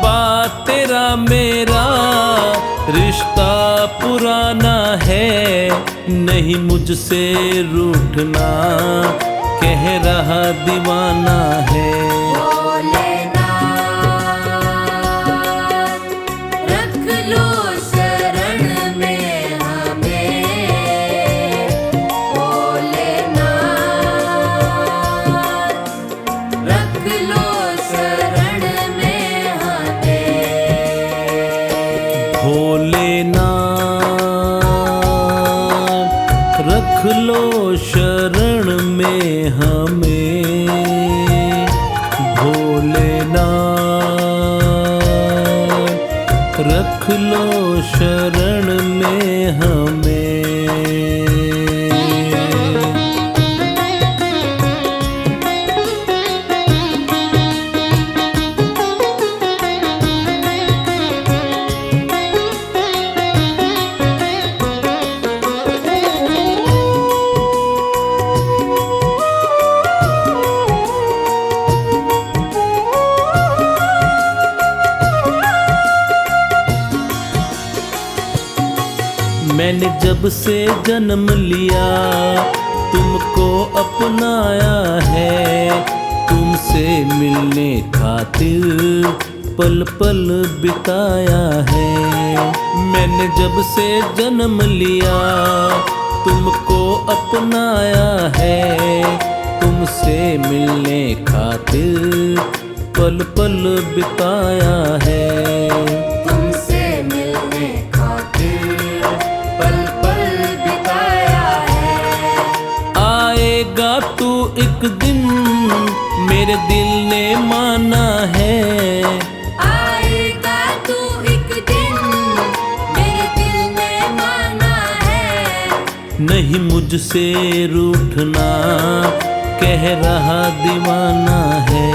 बाबा तेरा मेरा रिश्ता पुराना है, नहीं मुझसे रूठना, कह रहा दीवाना है। रख लो शरण में हमें, भोलेनाथ रख लो शरण में हमें। भोलेनाथ रख लो शरण में हमें, भोलेनाथ रख लो शरण में हमें। मैंने जब से जन्म लिया तुमको अपनाया है, तुमसे मिलने खातिर पल पल बिताया है। मैंने जब से जन्म लिया तुमको अपनाया है, तुमसे मिलने खातिर पल पल बिताया है। तू एक दिन मेरे दिल ने माना है, आएगा तू एक दिन मेरे दिल ने माना है। नहीं मुझसे रूठना, कह रहा दीवाना है।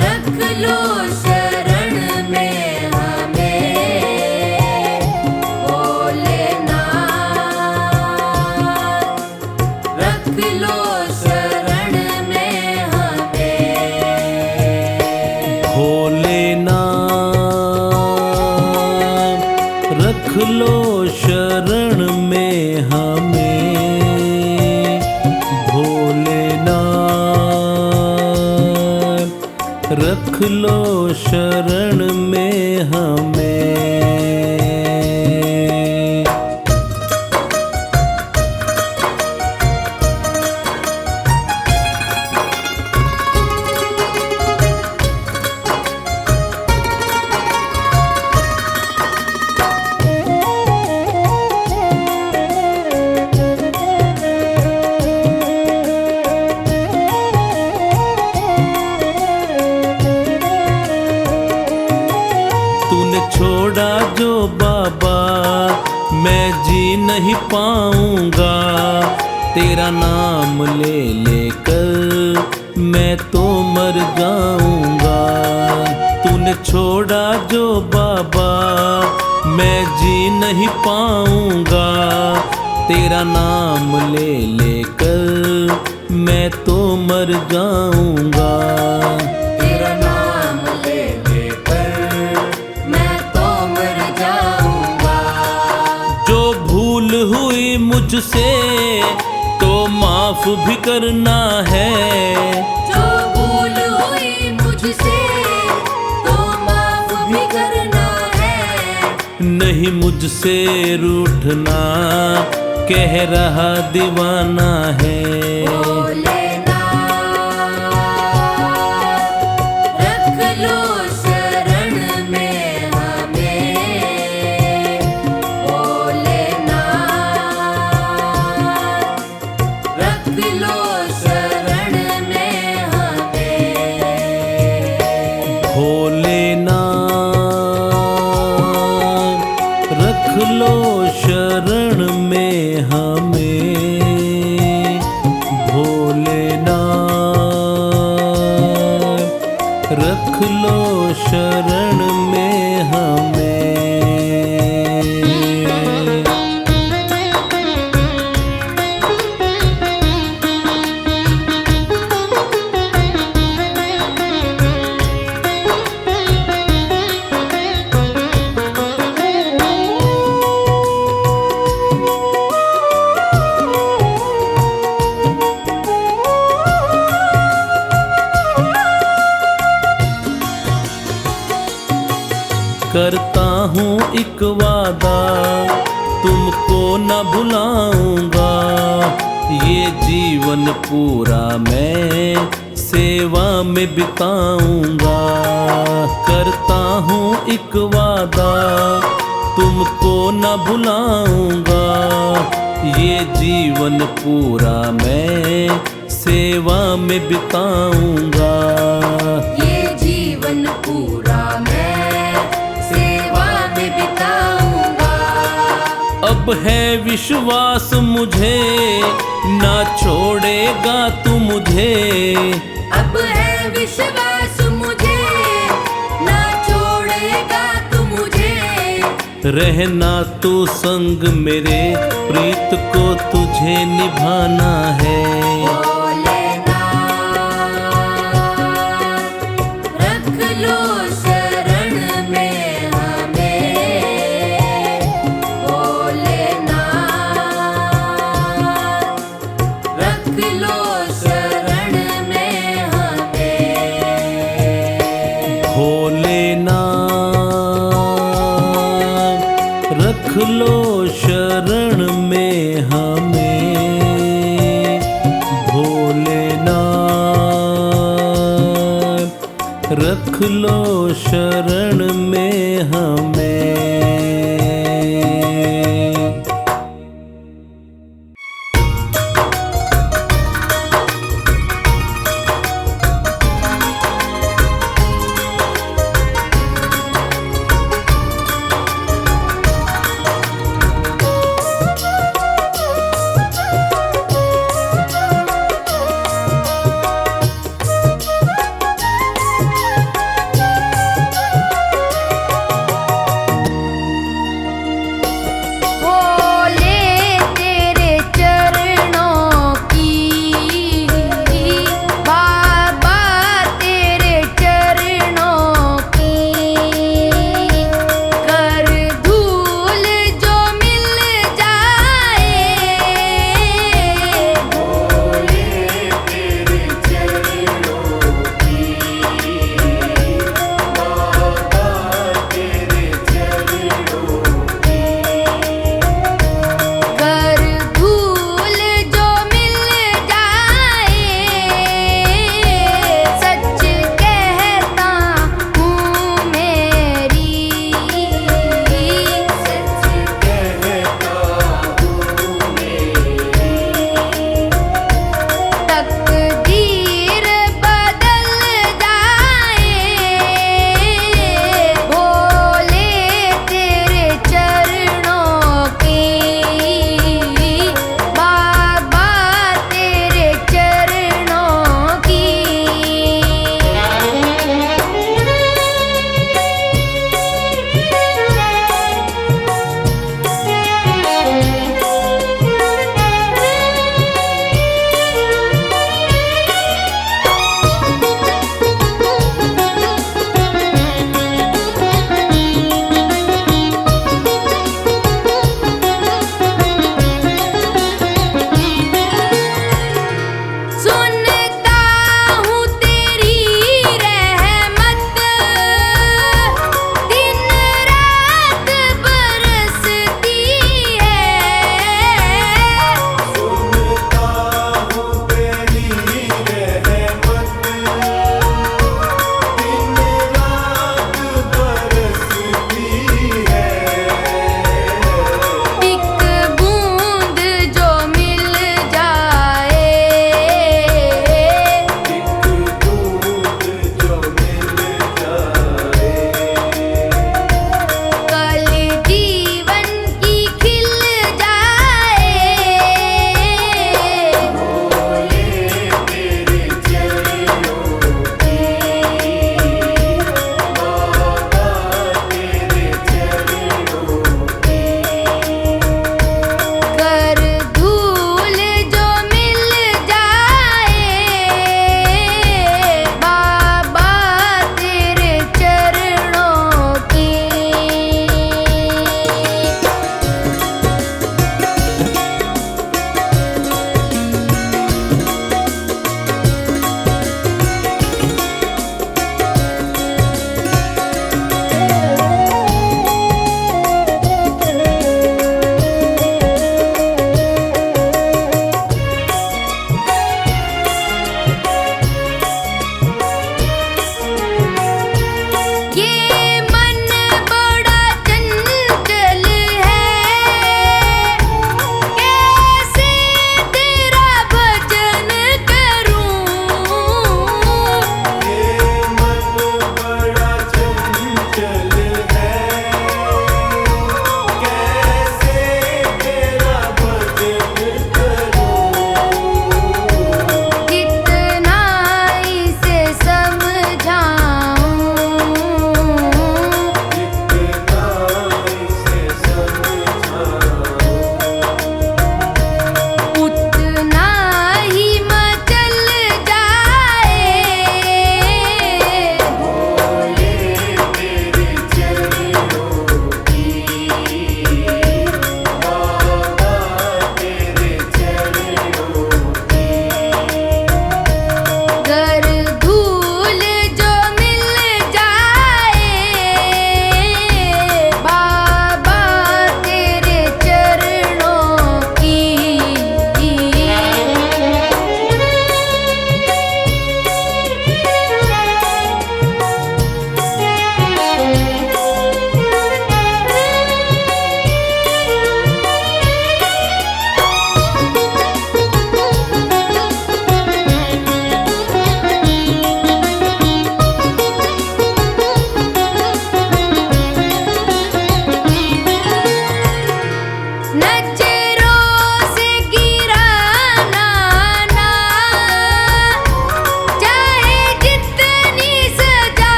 रख लो शरण में हमें, रख लो शरण में हमें। भोलेनाथ रख लो शरण में हमें, भोलेनाथ रख लो शरण में हमें। छोड़ा जो बाबा मैं जी नहीं पाऊंगा, तेरा नाम ले लेकर मैं तो मर जाऊंगा। तूने छोड़ा जो बाबा मैं जी नहीं पाऊंगा, तेरा नाम ले लेकर मैं तो मर जाऊंगा। हुई मुझसे तो माफ भी करना है, जो भूल हुई मुझसे तो माफ भी करना है। नहीं मुझसे रूठना, कह रहा दीवाना है। रख लो शरण में हमें, रख लो शरण में हमें। भोलेनाथ रख लो शरण में हमें, भोलेनाथ रख लो शरण में हमें। करता हूँ एक वादा, तुमको न भुलाऊंगा। ये जीवन पूरा मैं सेवा में बिताऊंगा। करता हूँ एक वादा, तुमको न भुलाऊंगा। ये जीवन पूरा मैं सेवा में बिताऊंगा। ये जीवन पूरा मैं सेवा में बिताऊंगा। अब है विश्वास मुझे, ना छोड़ेगा तू मुझे। अब है विश्वास मुझे, ना छोड़ेगा तू मुझे। रहना तू संग मेरे, प्रीत को तुझे निभाना है। भोलेनाथ, रख लो शरण में हमें। भोलेनाथ, रख लो शरण में हमें। भोलेनाथ, रख लो शरण में हमें। भोलेनाथ, रख लो शरण में हमें।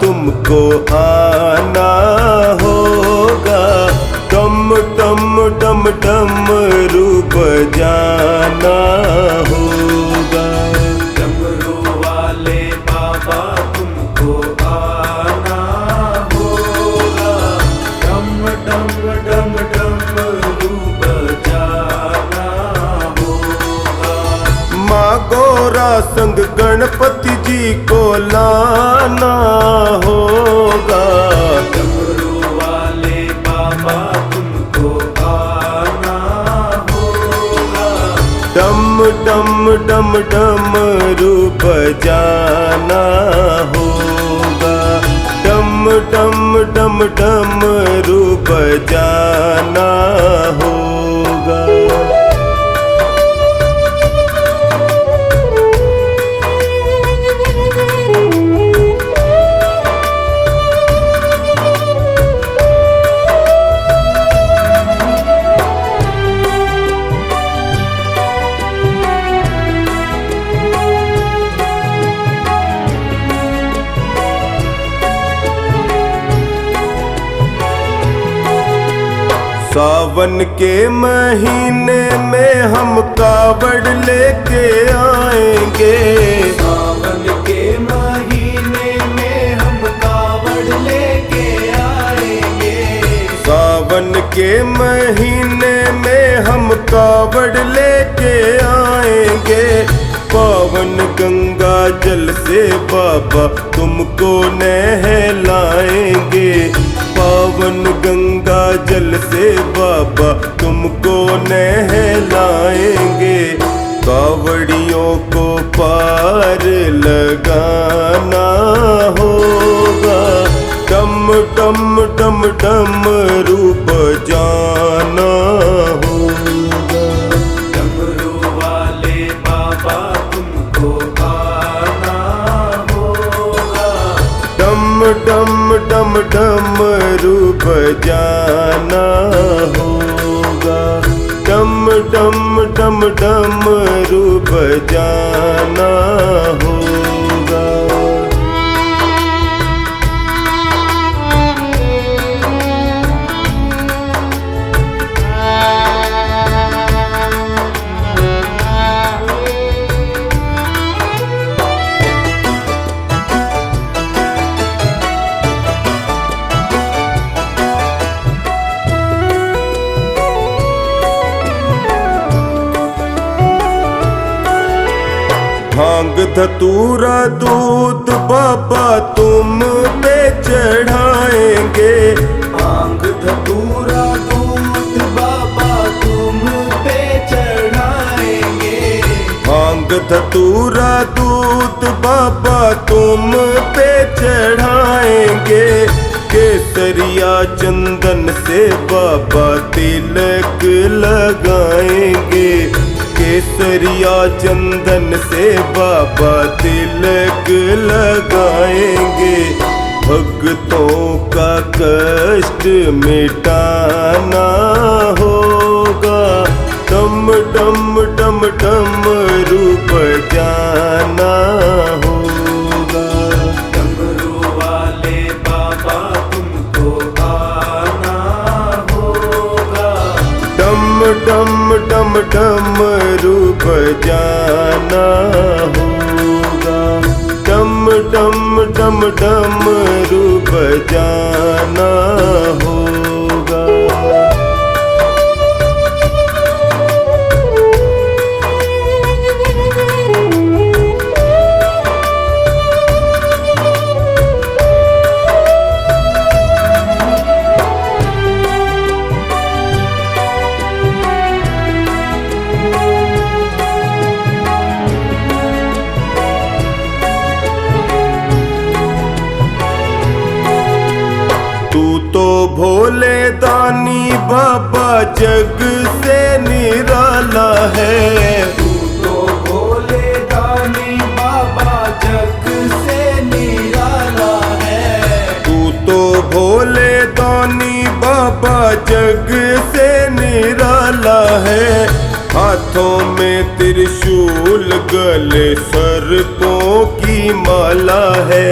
तुमको आना होगा। टम टम टम टम रूप जाना होगा। डमरू वाले बाबा तुमको आना होगा। डम डम डम डम रूप जाना होगा। माँ गौरा संग गणपति जी को लाना होगा। डमरू वाले बाबा तुमको आना होगा। डम डम डम डम रूप जाना होगा। डम डम डम डम रूप जाना होगा। सावन के महीने में हम कावड़ लेके आएंगे। सावन के महीने में हम कावड़ लेके आएंगे। सावन के महीने में हम कावड़ लेके आएंगे। पावन गंगा जल से बाबा तुमको नहलाएंगे। पावन गंगा जल से बाबा तुमको नहलाएंगे। कावड़ियों को पार लगाना होगा। टम टम टम टम रूप जाना होगा। डमरू वाले बाबा तुमको आना होगा। डम डम डम डम रूप जाना होगा। डम डम डम डम रूप जाना होगा। भांग धतूरा दूध बाबा तुम पे चढ़ाएंगे। भांग धतूरा दूध बाबा तुम पे चढ़ाएंगे। भांग धतूरा दूध बाबा तुम पे चढ़ाएंगे। केसरिया चंदन से बाबा तिलक लगाएंगे। केसरिया चंदन से बाबा तिलक लगाएंगे। भक्तों का कष्ट मिटाना होगा। टम टम टम टम रूप जाना होगा। डमरू वाले बाबा तुमको आना होगा। डम डम डम डम रूप जाना होगा। डम डम डम डम रूप जाना होगा। भोले दानी बाबा जग से निराला है। तू तो भोले दानी बाबा जग से निराला है। तू तो भोले दानी बाबा जग से निराला है। हाथों में त्रिशूल गले सर्पों की माला है।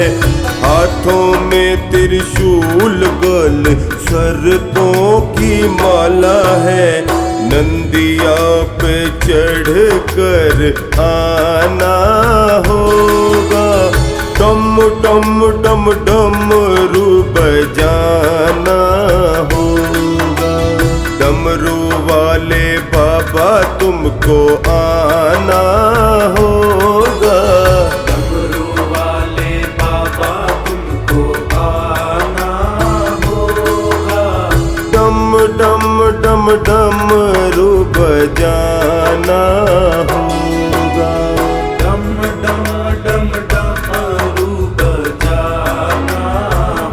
हाथों में त्रिशूल गल सरकों की माला है। नंदिया पे चढ़ कर आना होगा, डम डम डम डमरू बजाना होगा। डमरू वाले बाबा तुमको आना होगा, डमरू वाले बाबा तुमको आना होगा। डम डम डम डमरू बजाना होगा। डम डम डम डमरू बजाना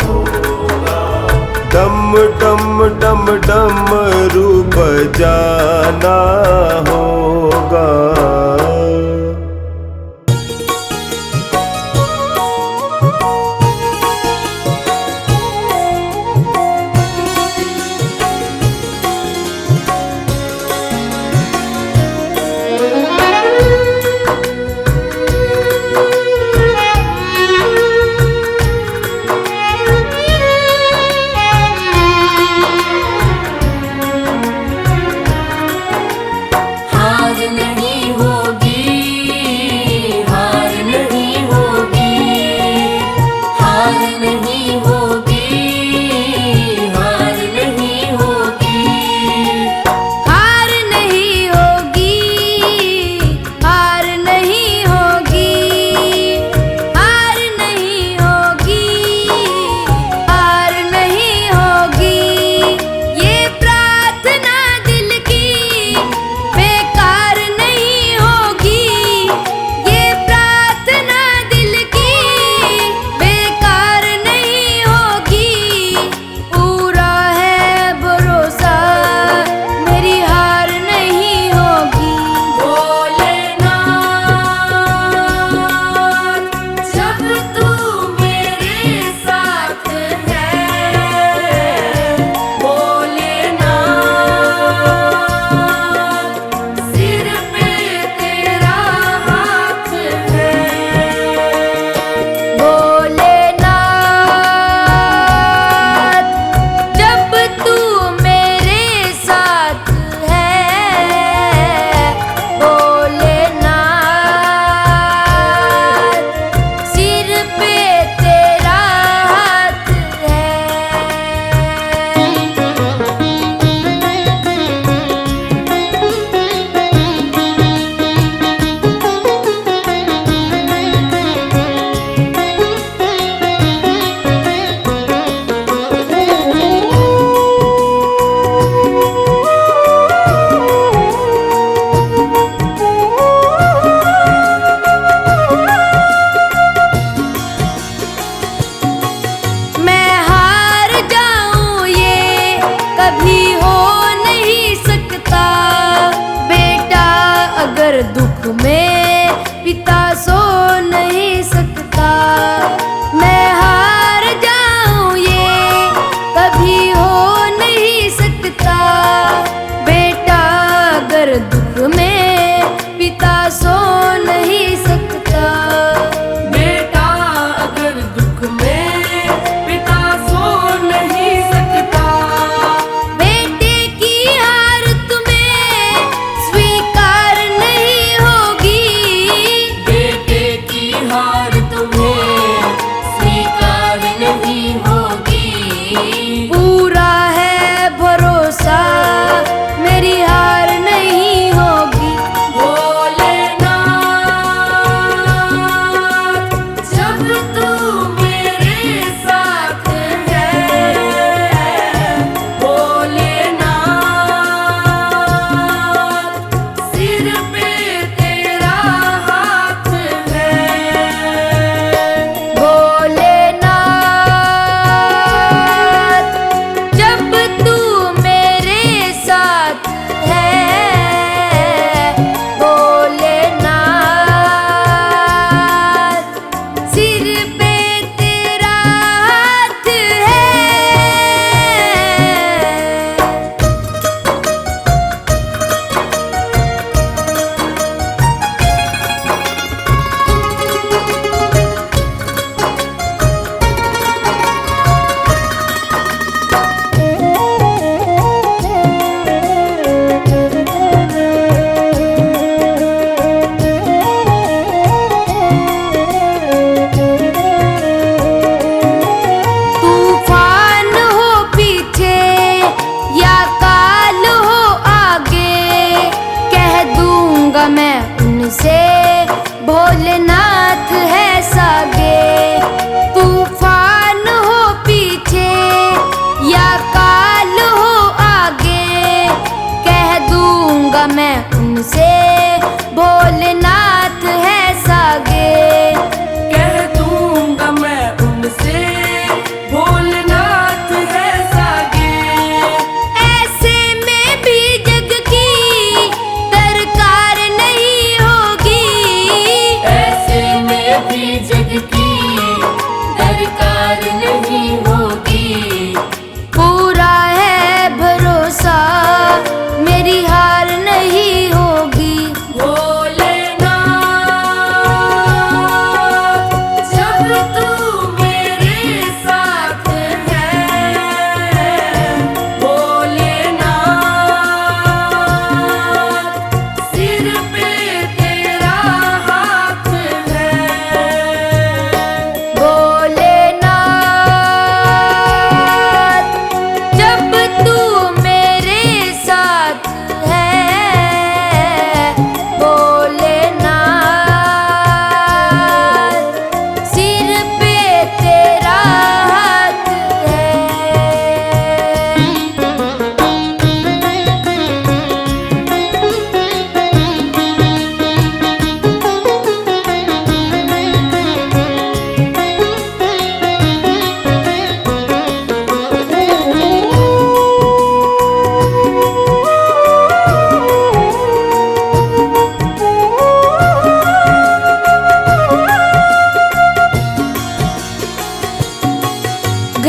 होगा। डम डम डम डमरू बजाना होगा। हार नहीं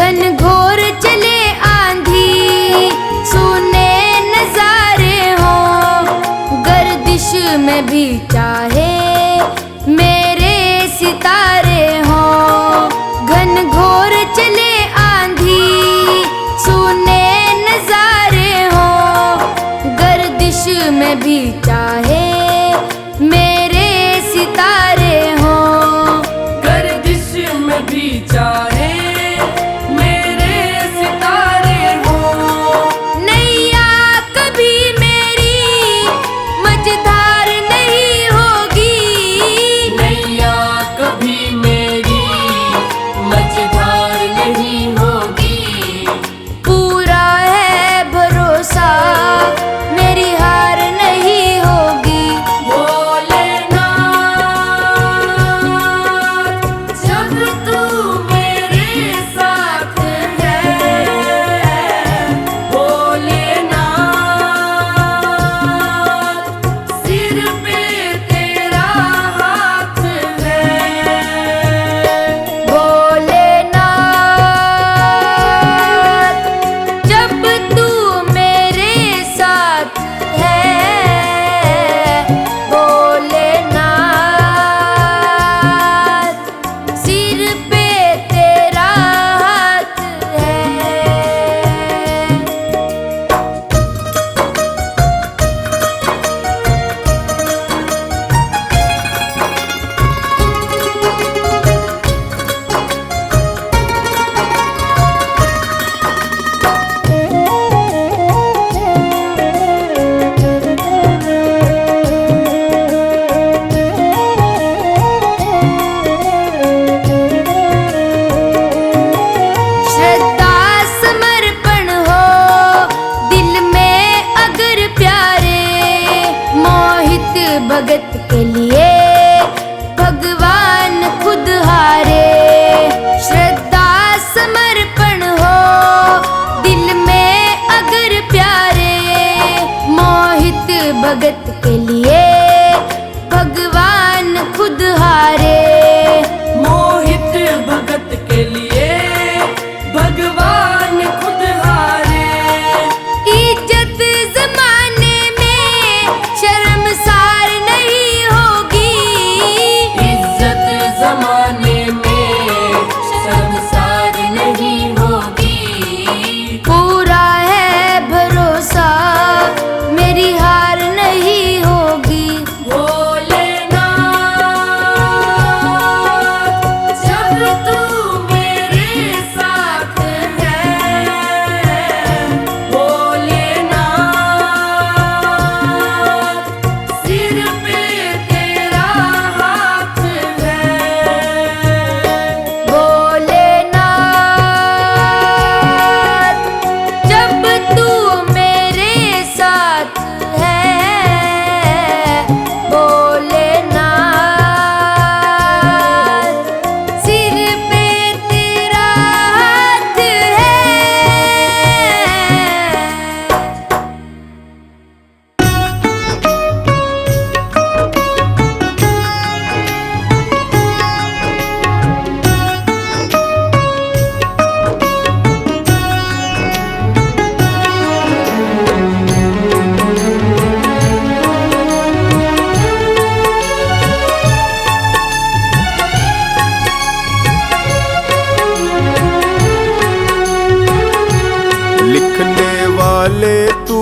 घनघोर चले आंधी, सुने नजारे हो, गर्दिश में भी चाहे मेरे सितारे हो। घनघोर चले आंधी, सुने नजारे हो, गर्दिश में भी चाहे मेरे सितारे हो। गर्दिश में भी चाहे मेरे सितारे हो। नैया कभी मेरी मझधार नहीं होगी, नैया कभी मेरी मझधार नहीं होगी। पूरा है भरोसा मेरी हार नहीं होगी। भोलेनाथ जब तू मेरे साथ है, भोलेनाथ सिर पे तेरा हाथ है। भोलेनाथ जब तू मेरे साथ है, भोलेनाथ सिर पे तेरा हाथ है। श्रद्धा समर्पण हो दिल में अगर प्यारे, मोहित भगत के लिए भगवान खुद हारे। श्रद्धा समर्पण हो दिल में अगर प्यारे, मोहित भगत के लिए भगवान खुद हारे। मोहित भगत के लिए भगवान खुद हारे। इज्जत जमाने में शर्मसार नहीं होगी, इज्जत जमाने में शर्मसार नहीं होगी। पूरा है भरोसा मेरी हार नहीं होगी। भोलेनाथ जब तू मेरे साथ है, भोलेनाथ सिर पे तेरा हाथ है। भोलेनाथ जब तू मेरे साथ है, भोलेनाथ सिर पे तेरा हाथ है। लिखने वाले तू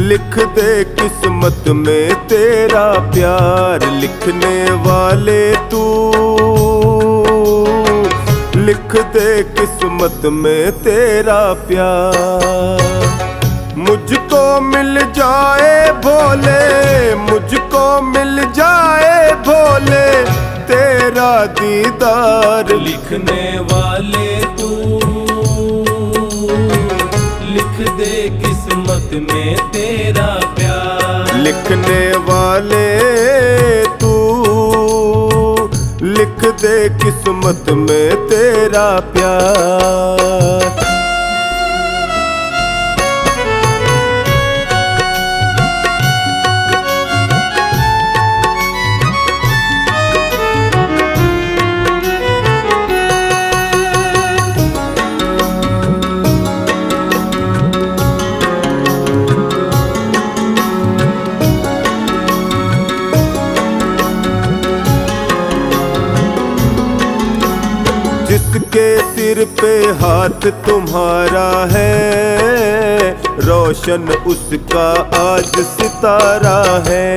लिख दे किस्मत में तेरा प्यार। लिखने वाले तू लिख दे किस्मत में तेरा प्यार। मुझको मिल जाए भोले, मुझको मिल जाए भोले तेरा दीदार। लिखने वाले तू लिख दे किस्मत में तेरा प्यार। लिखने वाले तू लिख दे किस्मत में तेरा प्यार। जिसके सिर पे हाथ तुम्हारा है, रोशन उसका आज सितारा है।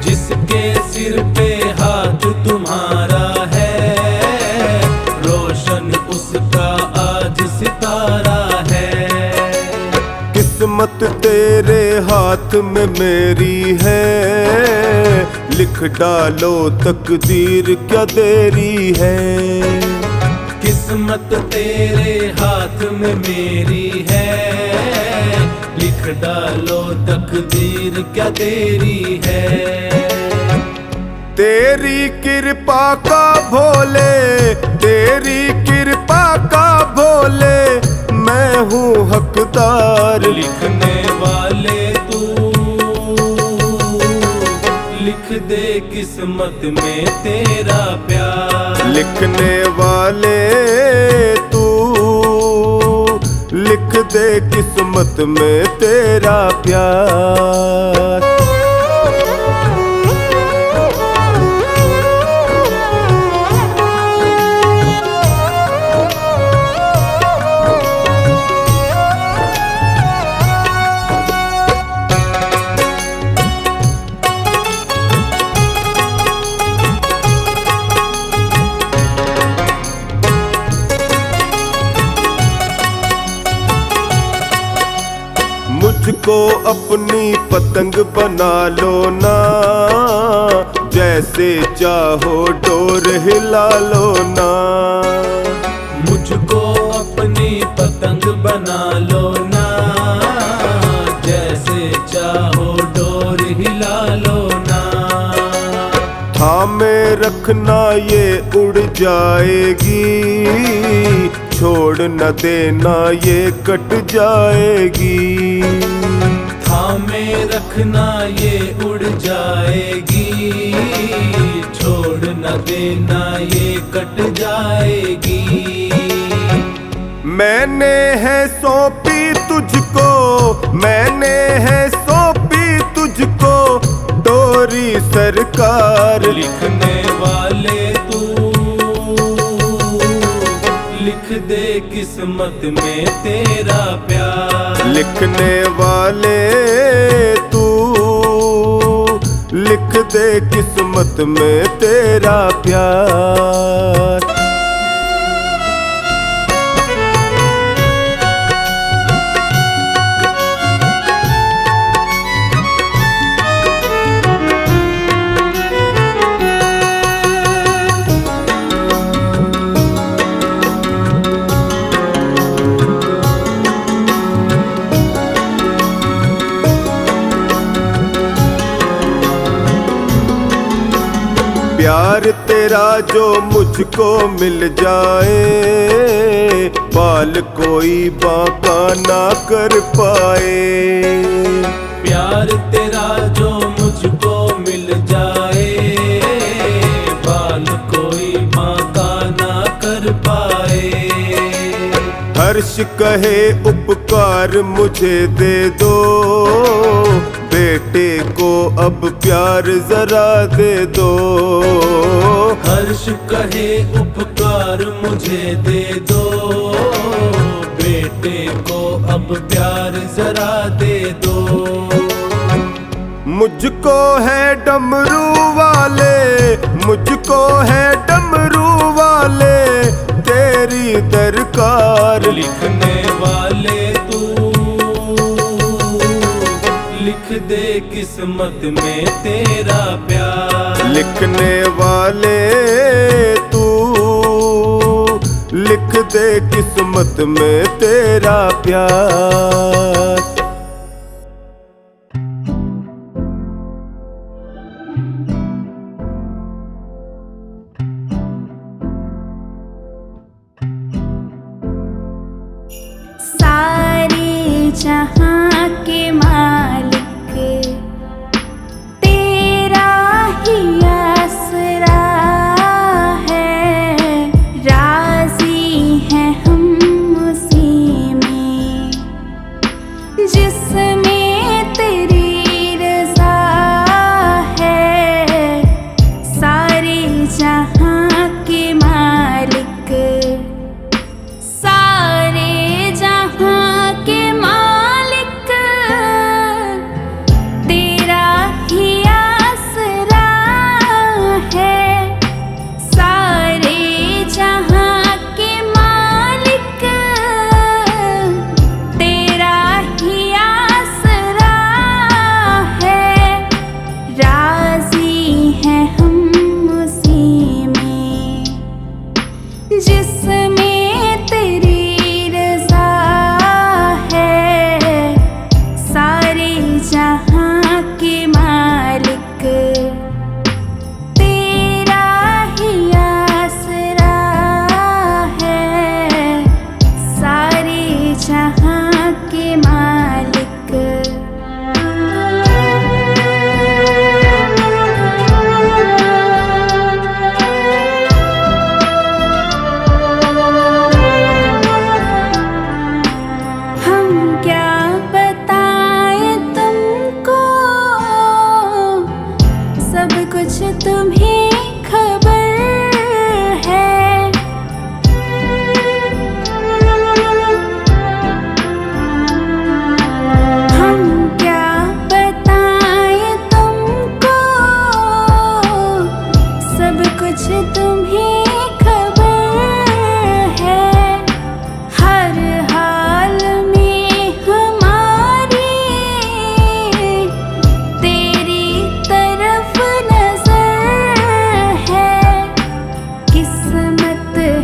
जिसके सिर पे हाथ तुम्हारा है, रोशन उसका आज सितारा है। किस्मत तेरे हाथ में मेरी है, लिख डालो तकदीर क्या देरी है। किस्मत तेरे हाथ में मेरी है, लिख डालो तकदीर क्या देरी है। तेरी कृपा का भोले, तेरी कृपा का भोले, मैं हूँ हकदार। लिखने वाले तू लिख दे किस्मत में तेरा प्यार। लिखने वाले तू लिख दे किस्मत में तेरा प्यार। मुझको अपनी पतंग बना लो ना, जैसे चाहो डोर हिला लो ना। मुझको अपनी पतंग बना लो ना, जैसे चाहो डोर हिला लो ना। थामे रखना ये उड़ जाएगी, छोड़ न देना ये कट जाएगी। थामे रखना ये उड़ जाएगी, छोड़ न देना ये कट जाएगी। मैंने है सौंपी तुझको, मैंने है सौंपी तुझको डोरी सरकार। लिखने वाले तू लिख दे किस्मत में तेरा प्यार। लिखने वाले तू लिख दे किस्मत में तेरा प्यार। प्यार तेरा जो मुझको मिल जाए, बाल कोई बांका ना कर पाए। प्यार तेरा जो मुझको मिल जाए, बाल कोई बांका ना कर पाए। हर्ष कहे उपकार मुझे दे दो, बेटे को अब प्यार जरा दे दो। हर्ष कहे उपकार मुझे दे दो, बेटे को अब प्यार जरा दे दो। मुझको है डमरू वाले, मुझको है डमरू वाले तेरी दरकार। लिखने वाले तू लिख दे किस्मत में तेरा प्यार। लिखने वाले तू लिख दे किस्मत में तेरा प्यार। सारे जहां के मालिक तेरा ही आसरा है, राजी हैं हम उसी में जिसमें तेरी रज़ा है। सारे जहां के मालिक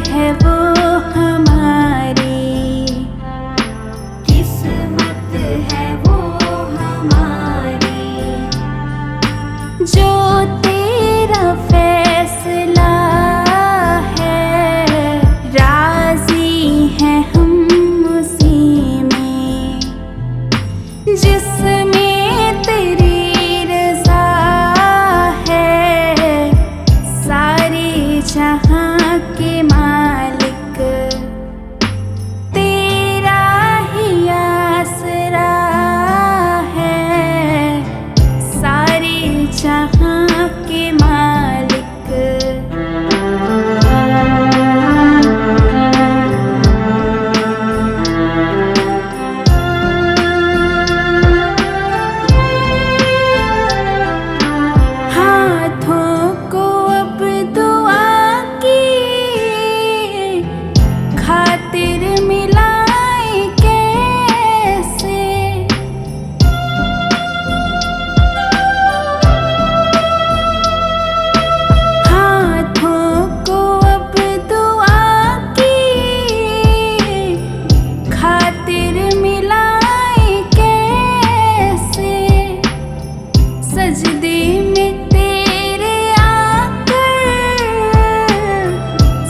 है वो हमारी, किस्मत है वो हमारी। जो तेरा फैसला है, राजी हैं हम उसी में, जिसमें तेरी रज़ा है। सारे जहां के मालिक तेरा ही आसरा है। सारे जहां के मालिक हाथों को अब दुआ की खातिर मिलाए कैसे। हाथों को अब दुआ की खातिर मिलाए कैसे। सजदे में तेरे आकर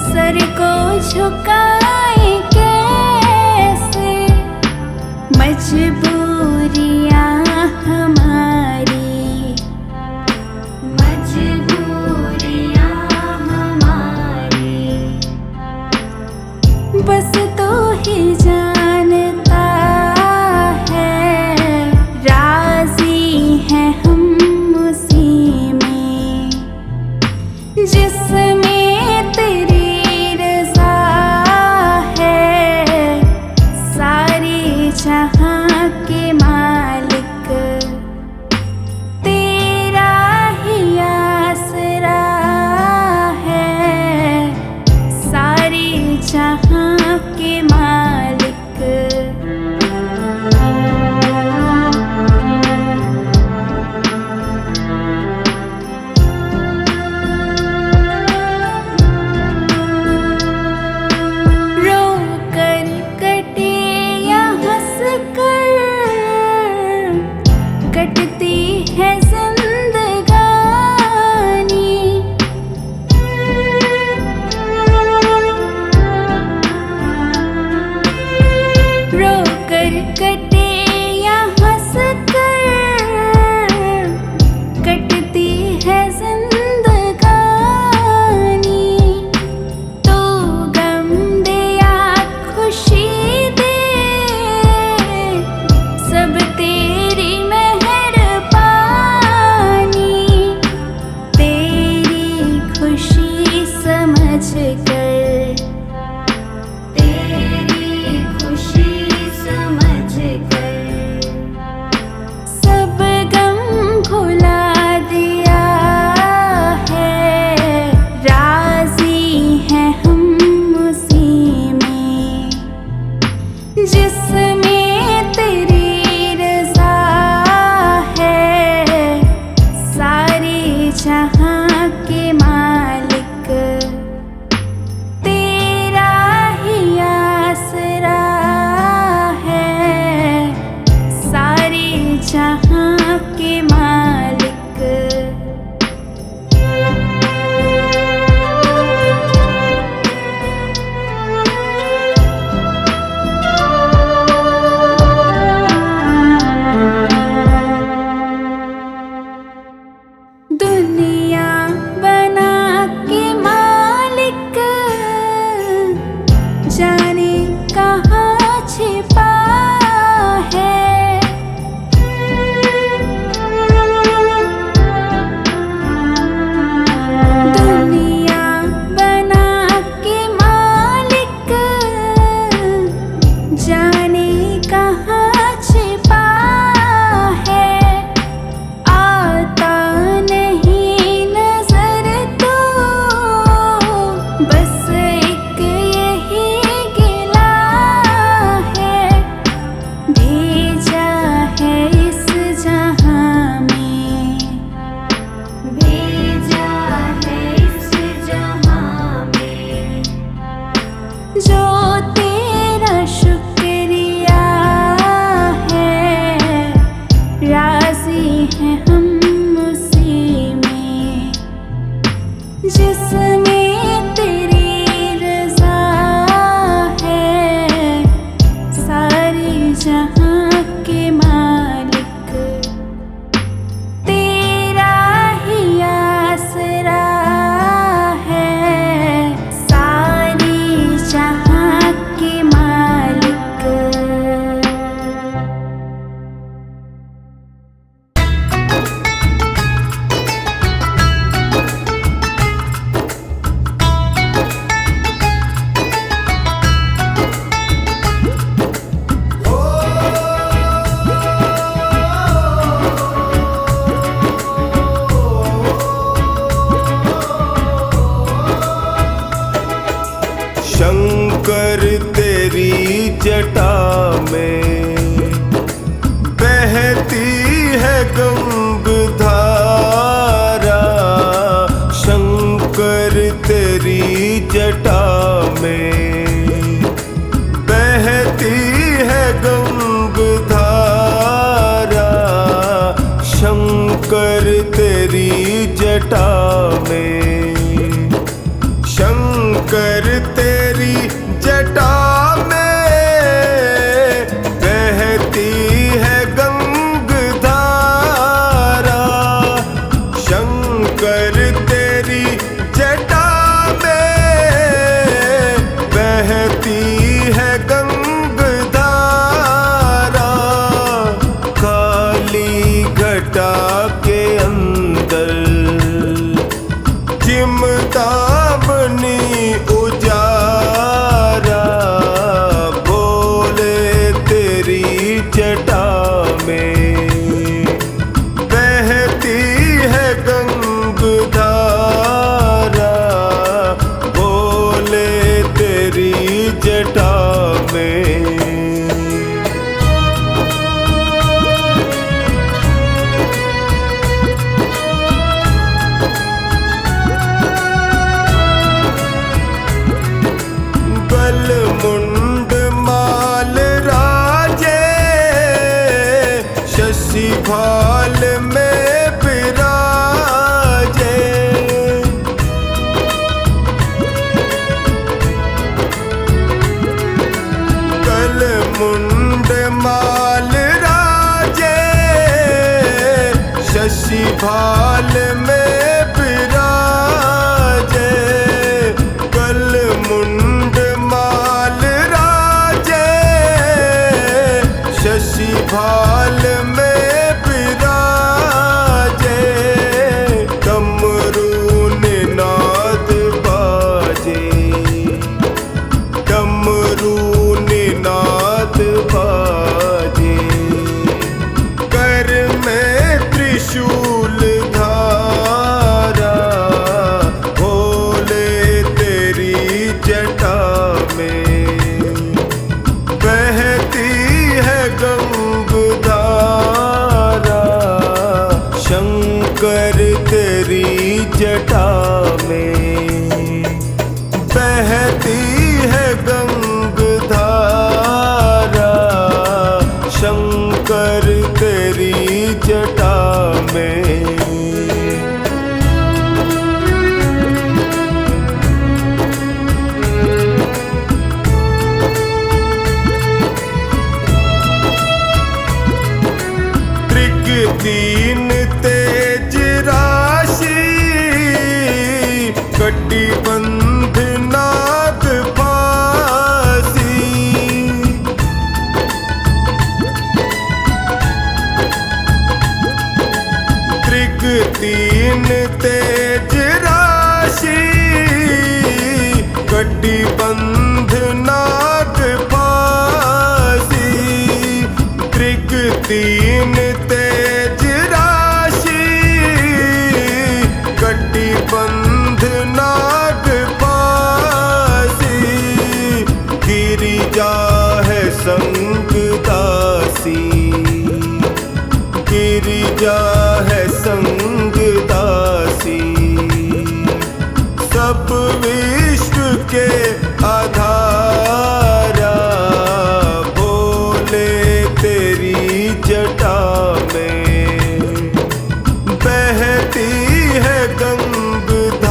सर को झुकाए कैसे। मजबूरियां हमारी, मजबूरियां हमारी, बस तू ही जानता है। राजी हैं हम उसी में, जिसमें तेरी रज़ा है। सारे जहां के मालिक तेरा ही आसरा है। सारे जहां के मालिक रो कर कटे या हंस कर कटती है जिंदगानी। शंकर तेरी जटा में बहती है गंगधारा, शंकर तेरी जटा में बहती है गंगधारा, शंकर तेरी जटा में, शंकर तेरी जटा में बहती है गंगधारा, शंकर तेरी जटा में बहती है गंगधारा, काली घटा के अंदर चिमटा बनी उजारा, बोले तेरी जटा में बहती है गंगधारा, बोले तेरी जटा में। मुंड माल राजे शशि भाल में विराजे, कल मुंड माल राजे शशि भाल में विराजे, कल मुंड शशि भाल में विराजे, डमरू निनाद बाजे, डमरू निनाद बाजे, कर में त्रिशूल धारा, भोले तेरी जटा में बहती है गंगधारा, शंकर तेरी जटा में बहती है गंगधारा, शंकर तेरी जटा में। तीन तेज राशि कटिबंध नाग फांसी, त्रिक तीन तेज राशि कटिबंध नाग फांसी, त्रिक तीन तेज राशि कटिबंध नाग फांसी, गिरिजा है संग दासी, गिरिजा है संग दासी, सब विश्व के आधारा, बोले तेरी जटा में बहती है गंगधारा,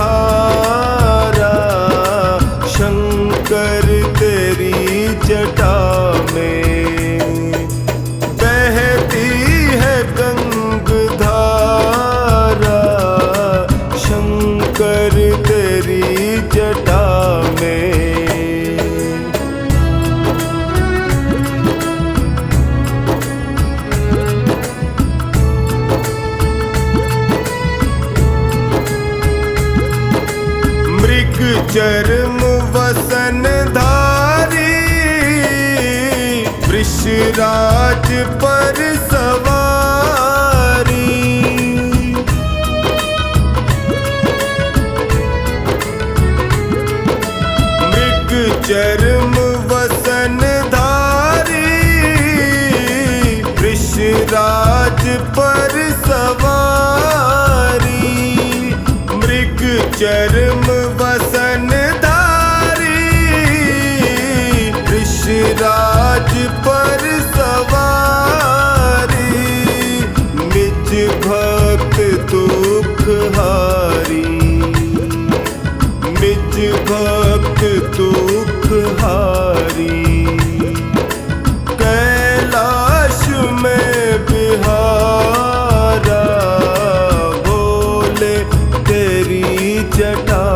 शंकर तेरी जटा में बहती है गंगधारा, शंकर तेरी जटा में। चर्म वसन धारी वृषराज पर सवारी, मृग चर्म वसन धारी, वृषराज पर सवारी। मृग चर्म वसन धारी, वृषराज पर सवारी। निज भक्त दुख हारी, निज भक्त दुख हारी। कैलाश में बिहारा, भोले तेरी जटा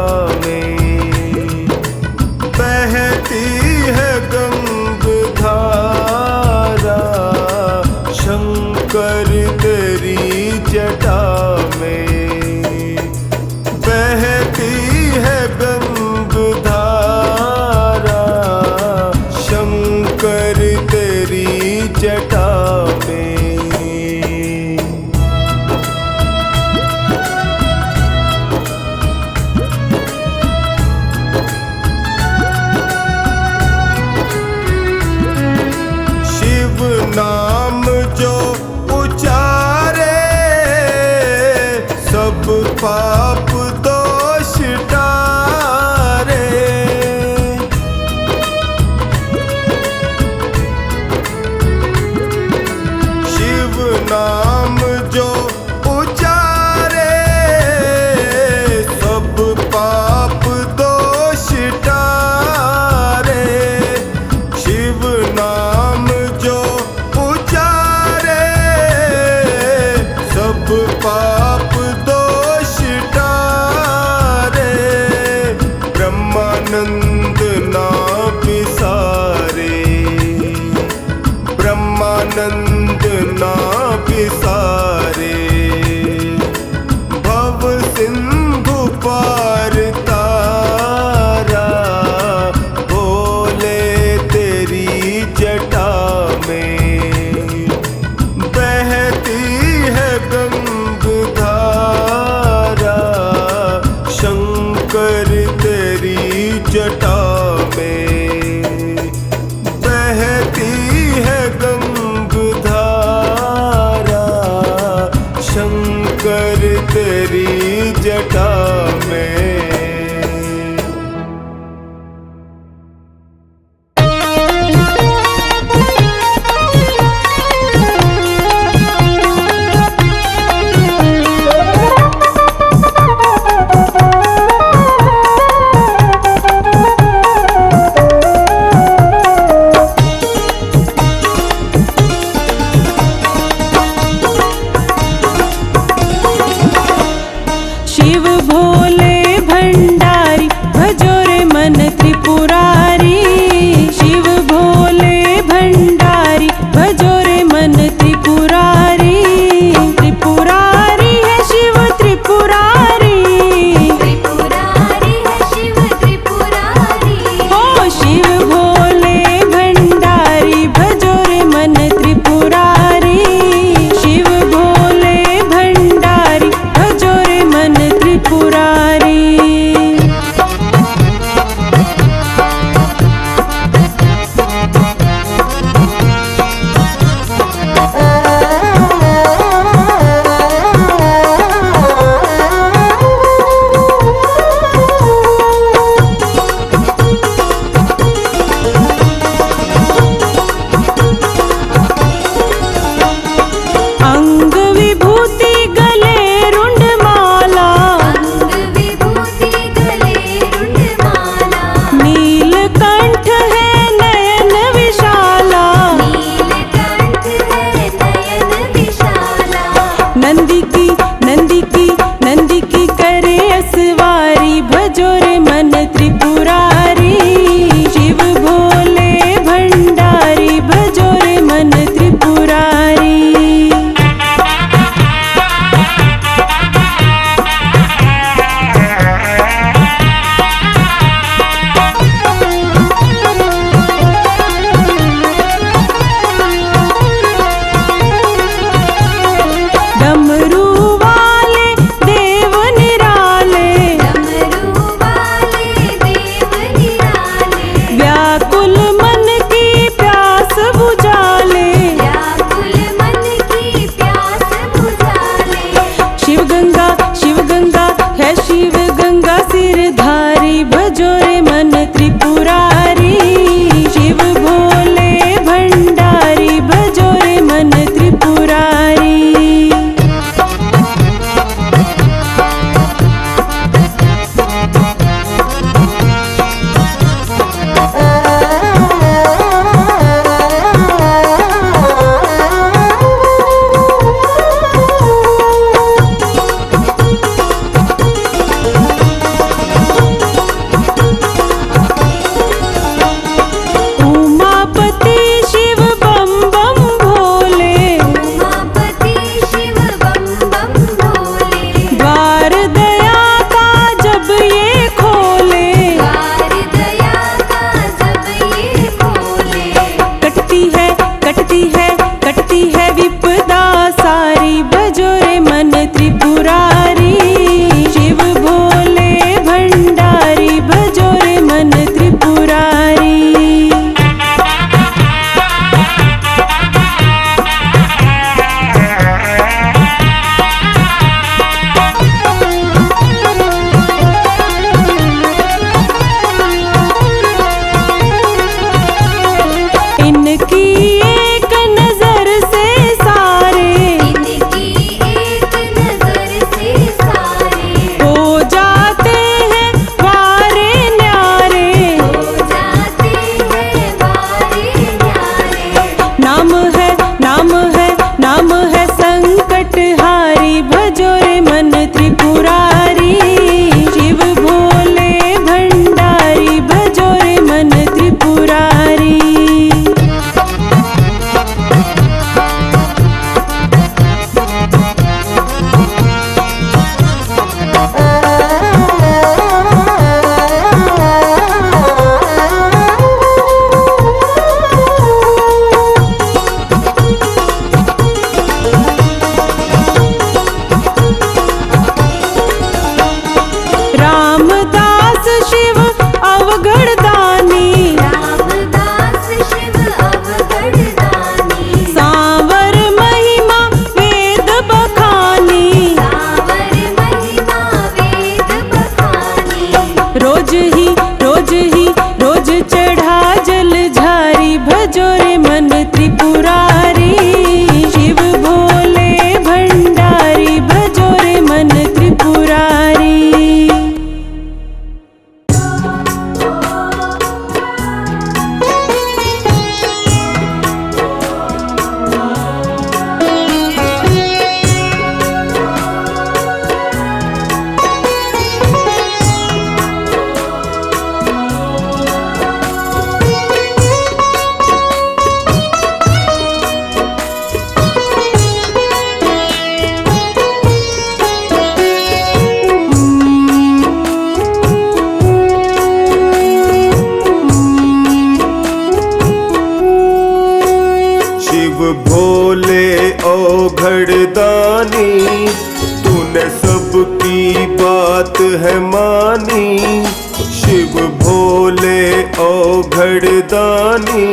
है मानी, शिव भोले औघड़दानी,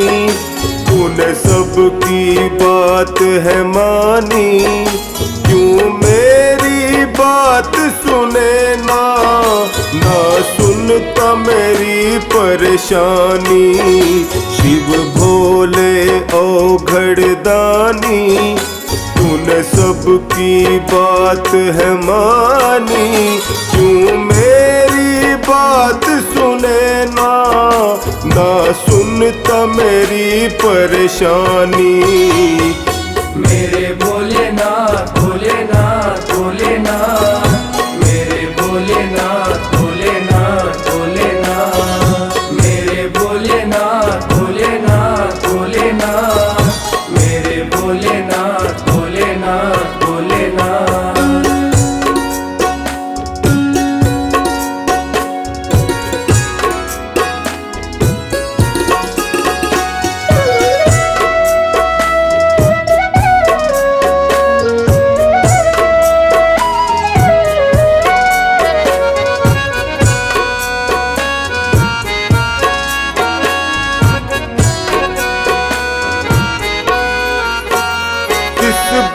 तूने सबकी बात है मानी, क्यों मेरी बात सुने ना, ना सुनता मेरी परेशानी। शिव भोले औघड़दानी, तूने सबकी बात है मानी, क्यों मेरी बात सुने ना, ना सुनता मेरी परेशानी। मेरे भोलेनाथ भोलेनाथ भोलेनाथ, मेरे भोलेनाथ भोलेनाथ भोलेनाथ, मेरे भोलेनाथ भोलेनाथ भोलेनाथ, मेरे भोलेनाथ भोलेनाथ भोलेनाथ।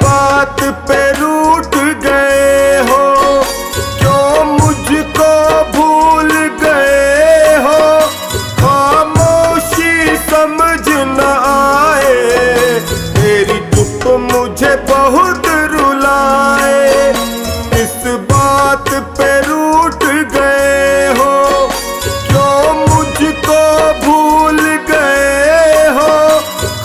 बात पे रूठ गए हो, क्यों मुझको भूल गए हो, खामोशी समझ न आए, तेरी चुप मुझे बहुत रुलाए। इस बात पे रूठ गए हो, क्यों मुझको भूल गए हो,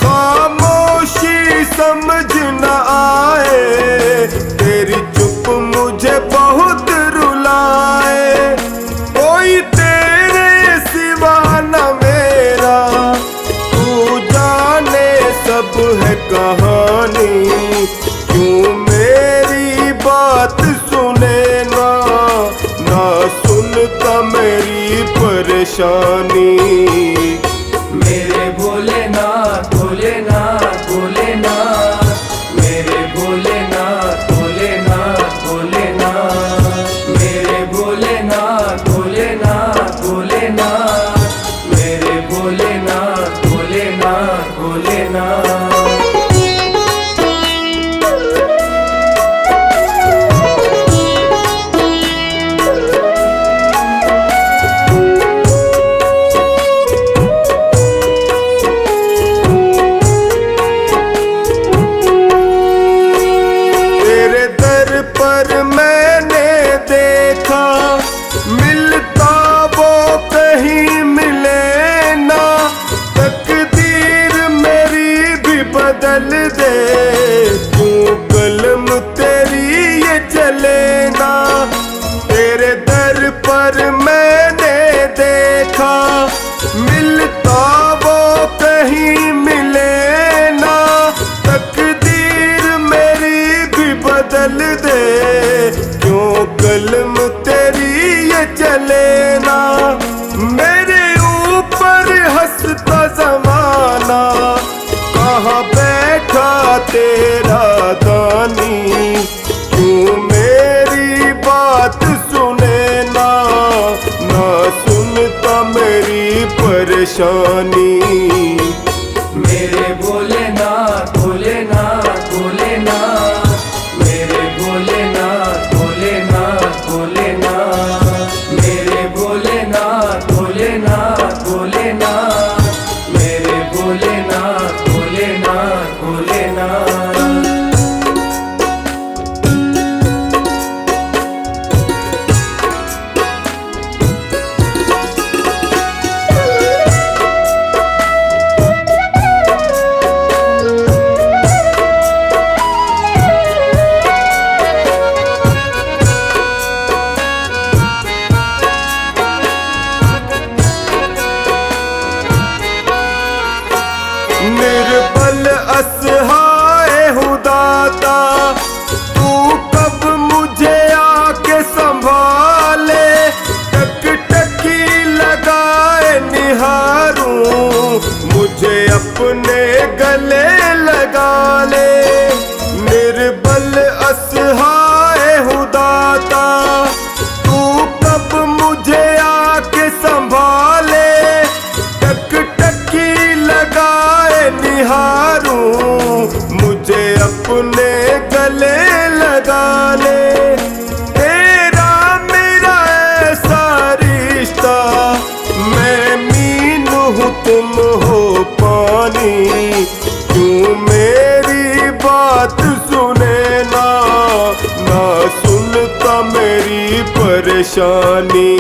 खामोशी समझ न आए, तेरी चुप मुझे बहुत रुलाए। कोई तेरे सिवा न मेरा, तू जाने सब है कहानी, क्यों मेरी बात सुने ना, ना सुनता मेरी परेशानी। मेरे भोलेनाथ भोलेनाथ भोलेनाथ, मेरे भोलेनाथ भोलेनाथ भोलेनाथ, मेरे भोलेनाथ भोलेनाथ भोलेनाथ, मेरे भोलेनाथ भोलेनाथ भोलेनाथ। पर मैंने देखा, मिलता वो कहीं मिले ना, तकदीर मेरी भी बदल दे, क्यों कलम तेरी ये चले ना। तेरे दर पर मैंने देखा, मिलता वो कहीं मिले ना, तकदीर मेरी भी बदल दे, क्यों कलम तेरी ये चले ना। मेरे ऊपर हंसता जमाना, कहाँ बैठा तेरा दानी, क्यों मेरी बात सुने ना, ना सुनता मेरी परेशानी। मेरे भोलेनाथ भोलेनाथ भोलेनाथ, मेरे भोलेनाथ भोलेनाथ भोलेनाथ, मेरे भोलेनाथ भोलेनाथ भोलेनाथ, मेरे भोलेनाथ भोलेनाथ भोलेनाथ। निर्बल असहाय हूँ दाता, तू कब मुझे आके संभाले, टकटकी लगाए निहारूं, मुझे अपने गले लगा ले। निर्बल असहाय हूँ दाता, तू कब तुम हो पानी, क्यों मेरी बात सुने ना, ना सुनता मेरी परेशानी।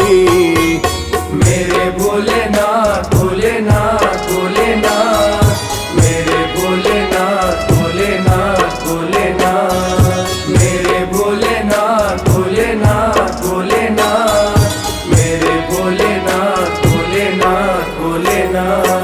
मेरे भोलेनाथ भोलेनाथ भोलेनाथ, मेरे भोलेनाथ भोलेनाथ भोलेनाथ, मेरे भोलेनाथ भोलेनाथ भोलेनाथ, मेरे भोलेनाथ भोलेनाथ भोलेनाथ।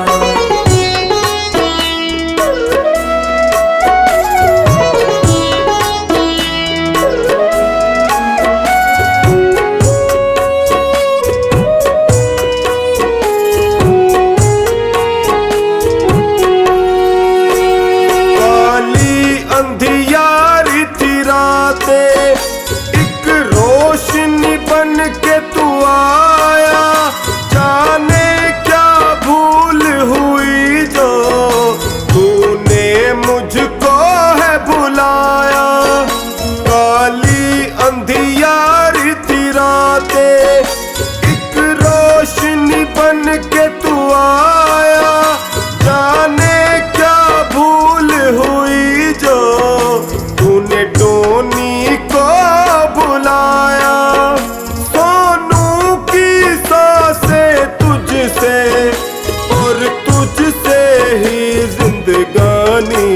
अंधियारी थी रातें, एक रोशनी बन के तू आया, जाने क्या भूल हुई जो तूने मुझको है भुलाया। काली अंधियारी थी रातें, एक रोशनी बन के तू आया, जाने क्या भूल हुई जो तूने टोनी को बुलाया। सोनू की सांसें तुझसे और तुझसे ही जिंदगानी,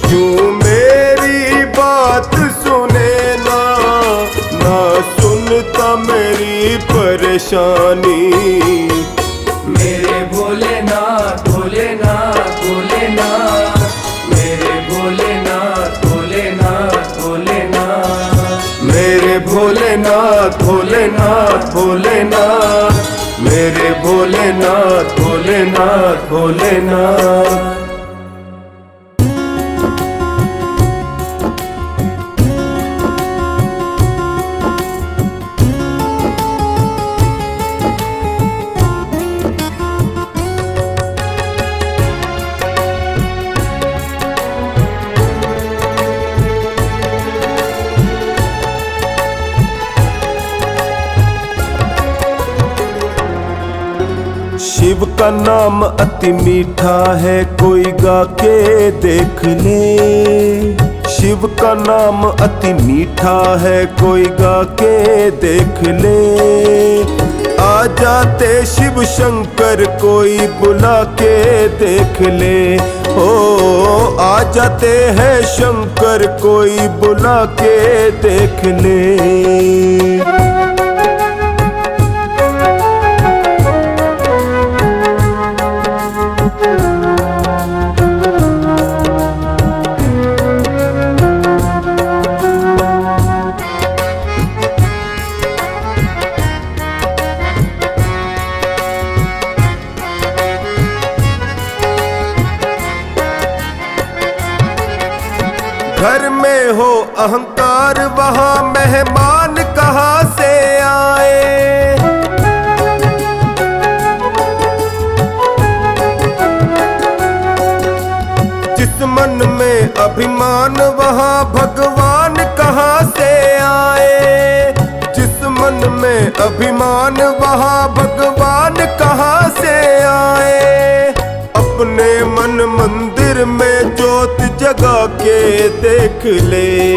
क्यों मेरी बात सुने ना, ना सुनता मेरी परेशानी। मेरे भोलेनाथ भोलेनाथ भोलेनाथ, मेरे भोलेनाथ भोलेनाथ भोलेनाथ, मेरे भोलेनाथ भोलेनाथ भोलेनाथ, मेरे भोलेनाथ भोलेनाथ भोलेनाथ। शिव का नाम अति मीठा है, कोई गा के देख ले। शिव का नाम अति मीठा है, कोई गा के देख ले। आ जाते शिव शंकर कोई बुला के देख ले, ओ आ जाते हैं शंकर कोई बुला के देख ले। घर में हो अहंकार वहाँ मेहमान कहाँ से आए। जिस मन में अभिमान वहाँ भगवान कहाँ से आए। जिस मन में अभिमान वहाँ भगवान कहाँ से आए। अपने मन मंदिर में ज्योत जगा के देख ले।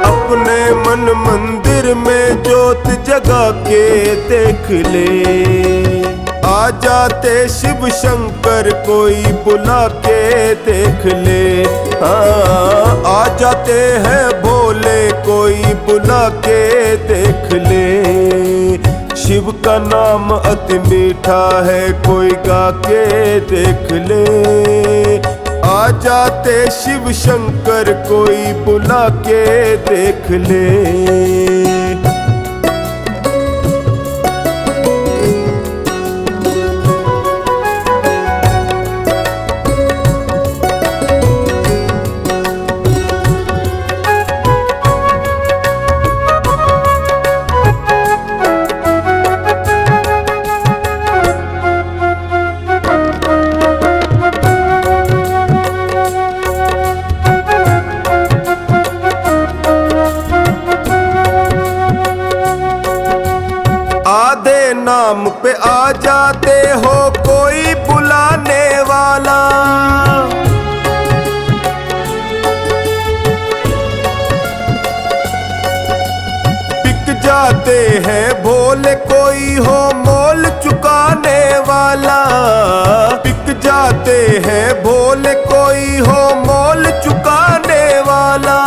अपने मन मंदिर में ज्योत जगा के देख ले। आ जाते शिव शंकर कोई बुला के देख ले। हाँ आ जाते हैं भोले कोई बुला के देख ले। शिव का नाम अति मीठा है कोई गा के देख ले। आ जाते शिव शंकर कोई बुला के देख ले। जाते हैं भोले, कोई हो मोल चुकाने वाला। बिक जाते हैं भोले, कोई हो मोल चुकाने वाला।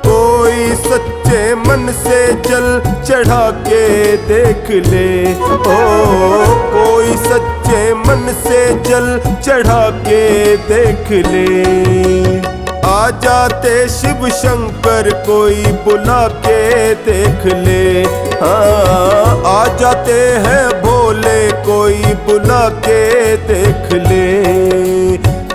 कोई सच्चे मन से जल चढ़ा के देख ले, ओ कोई सच्चे मन से जल चढ़ा के देख ले। आ जाते शिव शंकर, कोई बुला के देख ले। हाँ, आ जाते हैं भोले, कोई बुला के देख ले।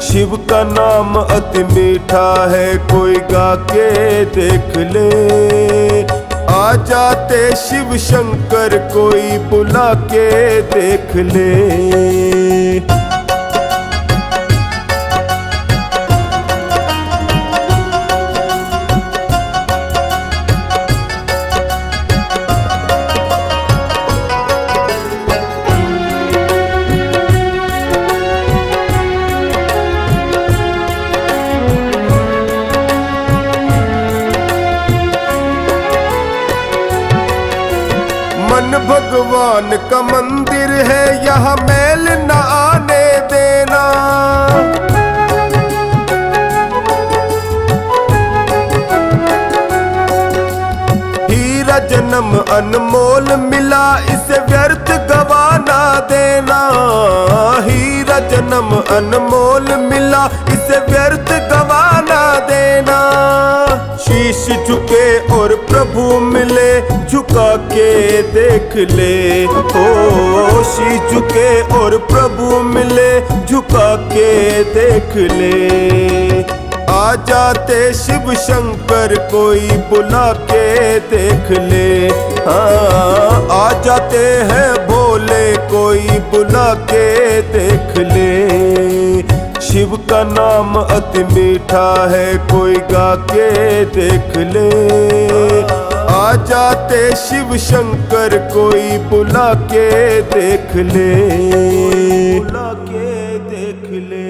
शिव का नाम अति मीठा है, कोई गा के देख ले। आ जाते शिव शंकर, कोई बुला के देख ले। मन भगवान का मंदिर है, यहाँ मैल न आने देना। हीरा जन्म अनमोल मिला, इसे व्यर्थ गवाना देना। हीरा जन्म अनमोल मिला, इसे व्यर्थ गवाना देना। शीश झुके और प्रभु मिले, झुका के देख ले। ओ शीश झुके और प्रभु मिले, झुका के देख ले। आ जाते शिव शंकर, कोई बुला के देख ले। हाँ, आ जाते हैं भोले, कोई बुला के देख ले। शिव का नाम अति मीठा है, कोई गा के देख ले। आ जाते शिव शंकर, कोई बुला के देख ले। बुला के देख ले।